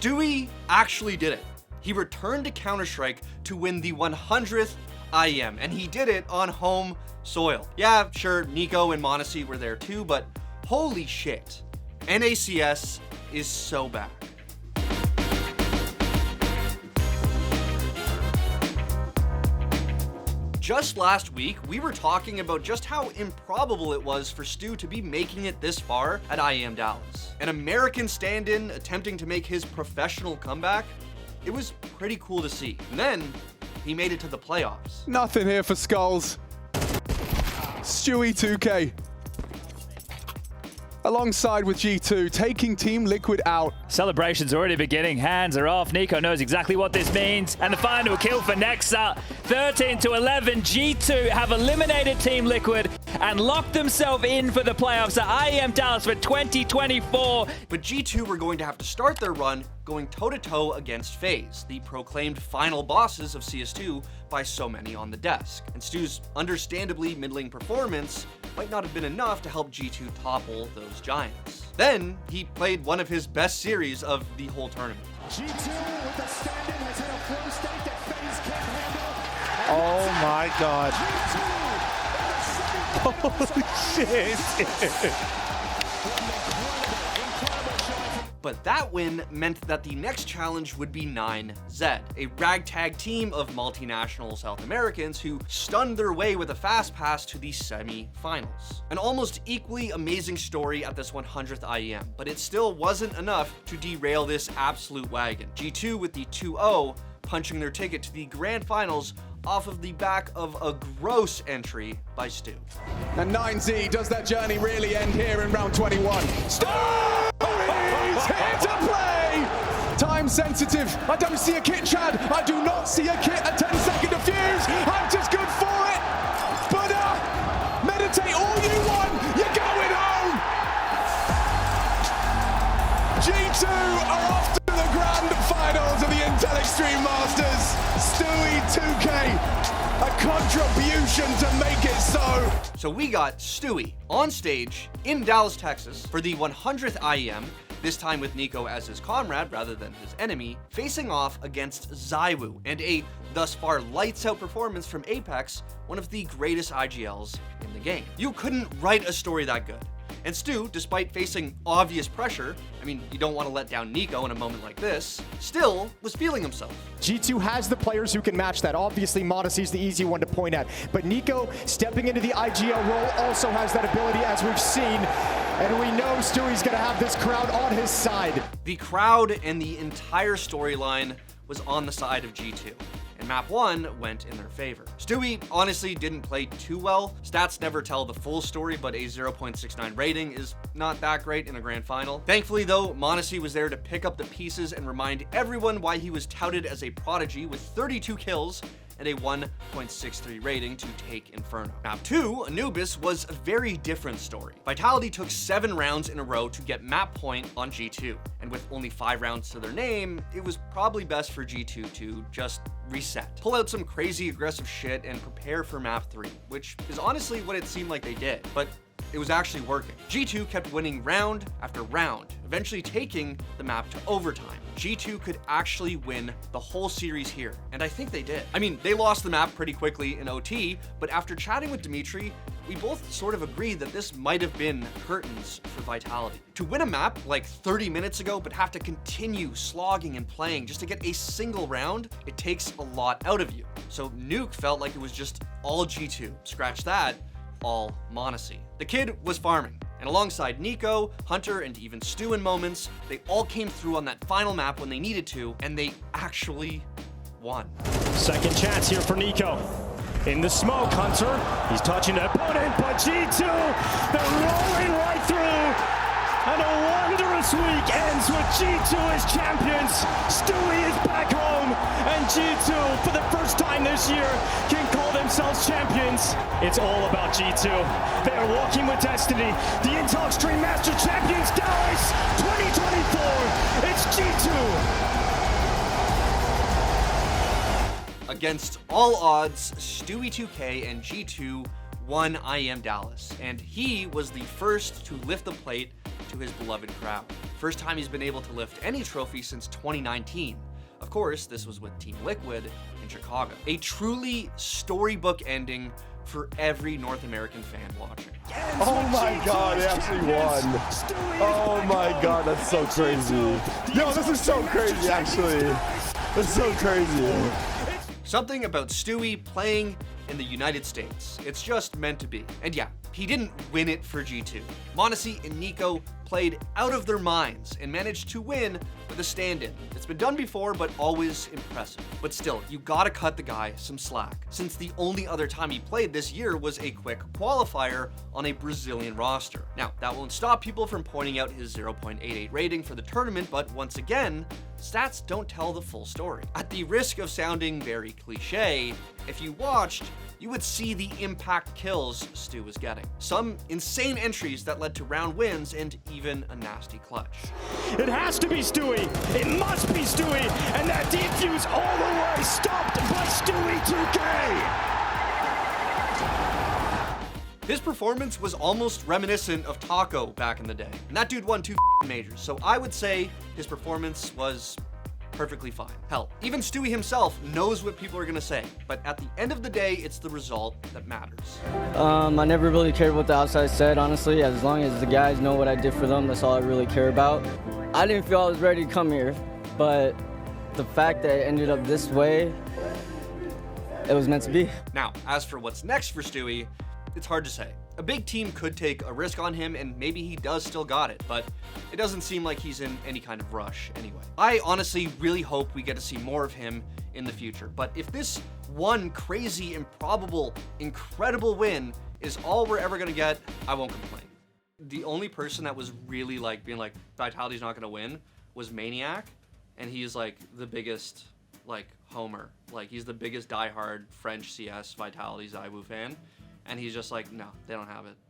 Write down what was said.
Stewie actually did it. He returned to Counterstrike to win the 100th IEM, and he did it on home soil. Yeah, sure, Niko and M0nesy were there too, but holy shit, NACS is so bad. Just last week, we were talking about just how improbable it was for Stu to be making it this far at IEM Dallas. An American stand-in attempting to make his professional comeback, it was pretty cool to see. And then, he made it to the playoffs. Nothing here for Skulls. Stewie 2K. Alongside with G2, taking Team Liquid out. Celebration's already beginning, hands are off. Niko knows exactly what this means. And the final kill for Nexa. 13-11, G2 have eliminated Team Liquid and locked themselves in for the playoffs at IEM Dallas for 2024. But G2 were going to have to start their run going toe-to-toe against FaZe, the proclaimed final bosses of CS2 by so many on the desk. And Stu's understandably middling performance might not have been enough to help G2 topple those giants. Then, he played one of his best series of the whole tournament. G2 with the stand-in has hit a flow state that FaZe can't handle. Oh my god. Holy shit. But that win meant that the next challenge would be 9Z, a ragtag team of multinational South Americans who stunned their way with a fast pass to the semi-finals. An almost equally amazing story at this 100th IEM, but it still wasn't enough to derail this absolute wagon. G2 with the 2-0, punching their ticket to the grand finals off of the back of a gross entry by Stu. And 9Z, does that journey really end here in round 21? Stewie's here to play! Time sensitive. I don't see a kit, Chad. I do not see a kit. A 10-second defuse. I'm just good for it. But meditate all you want. You're going home. G2 are off to the grand finals of the Intel Extreme Masters. Stewie 2K, a contribution to make it so. So we got Stewie on stage in Dallas, Texas for the 100th IEM, this time with Niko as his comrade rather than his enemy, facing off against ZywOo and a thus far lights out performance from Apex, one of the greatest IGLs in the game. You couldn't write a story that good. And Stu, despite facing obvious pressure, I mean, you don't want to let down Niko in a moment like this, still was feeling himself. G2 has the players who can match that. Obviously, M0nesy is the easy one to point at. But Niko, stepping into the IGL role, also has that ability, as we've seen. And we know Stewie's going to have this crowd on his side. The crowd and the entire storyline was on the side of G2. And map 1 went in their favor. Stewie honestly didn't play too well. Stats never tell the full story, but a 0.69 rating is not that great in a grand final. Thankfully though, M0nesy was there to pick up the pieces and remind everyone why he was touted as a prodigy with 32 kills and a 1.63 rating to take Inferno. Map 2, Anubis, was a very different story. Vitality took 7 rounds in a row to get map point on G2, and with only 5 rounds to their name, it was probably best for G2 to just reset. Pull out some crazy aggressive shit and prepare for map 3, which is honestly what it seemed like they did, but it was actually working. G2 kept winning round after round, eventually taking the map to overtime. G2 could actually win the whole series here, and I think they did. I mean, they lost the map pretty quickly in OT, but after chatting with Dimitri, we both sort of agreed that this might have been curtains for Vitality. To win a map like 30 minutes ago, but have to continue slogging and playing just to get a single round, it takes a lot out of you. So Nuke felt like it was just all G2. Scratch that, all M0nesy. The kid was farming, and alongside Niko, Hunter, and even Stu in moments, they all came through on that final map when they needed to, and they actually won. Second chance here for Niko. In the smoke, Hunter, he's touching the opponent, but G2, they're rolling right through. And a wondrous week ends with G2 as champions. Stewie is back home, and G2, for the first time this year, can call themselves champions. It's all about G2. They are walking with destiny. The Intel Extreme Master Champions Dallas 2024. It's G2. Against all odds, Stewie 2K and G2 won IEM Dallas, and he was the first to lift the plate to his beloved crowd. First time he's been able to lift any trophy since 2019. Of course, this was with Team Liquid in Chicago. A truly storybook ending for every North American fan watching. Oh my god, he actually won. Oh my god, that's so crazy. Yo, this is so crazy, actually. This is so crazy. Something about Stewie playing in the United States. It's just meant to be. And yeah, he didn't win it for G2. m0nesy and Niko played out of their minds and managed to win with a stand-in. It's been done before, but always impressive. But still, you gotta cut the guy some slack, since the only other time he played this year was a quick qualifier on a Brazilian roster. Now, that won't stop people from pointing out his 0.88 rating for the tournament, but once again, stats don't tell the full story. At the risk of sounding very cliche, if you watched, you would see the impact kills Stu was getting. Some insane entries that led to round wins and even a nasty clutch. It has to be Stewie. It must be Stewie. And that defuse all the way stopped by Stewie 2K. His performance was almost reminiscent of Taco back in the day. And that dude won 2 majors, so I would say his performance was perfectly fine. Hell, even Stewie himself knows what people are gonna say, but at the end of the day, it's the result that matters. I never really cared what the outside said, honestly. As long as the guys know what I did for them, that's all I really care about. I didn't feel I was ready to come here, but the fact that it ended up this way, it was meant to be. Now, as for what's next for Stewie, it's hard to say. A big team could take a risk on him, and maybe he does still got it, but it doesn't seem like he's in any kind of rush anyway. I honestly really hope we get to see more of him in the future, but if this one crazy, improbable, incredible win is all we're ever gonna get, I won't complain. The only person that was really like being like, Vitality's not gonna win was Maniac, and he's like the biggest like homer. Like he's the biggest diehard French CS Vitality ZywOo fan. And he's just like, no, they don't have it.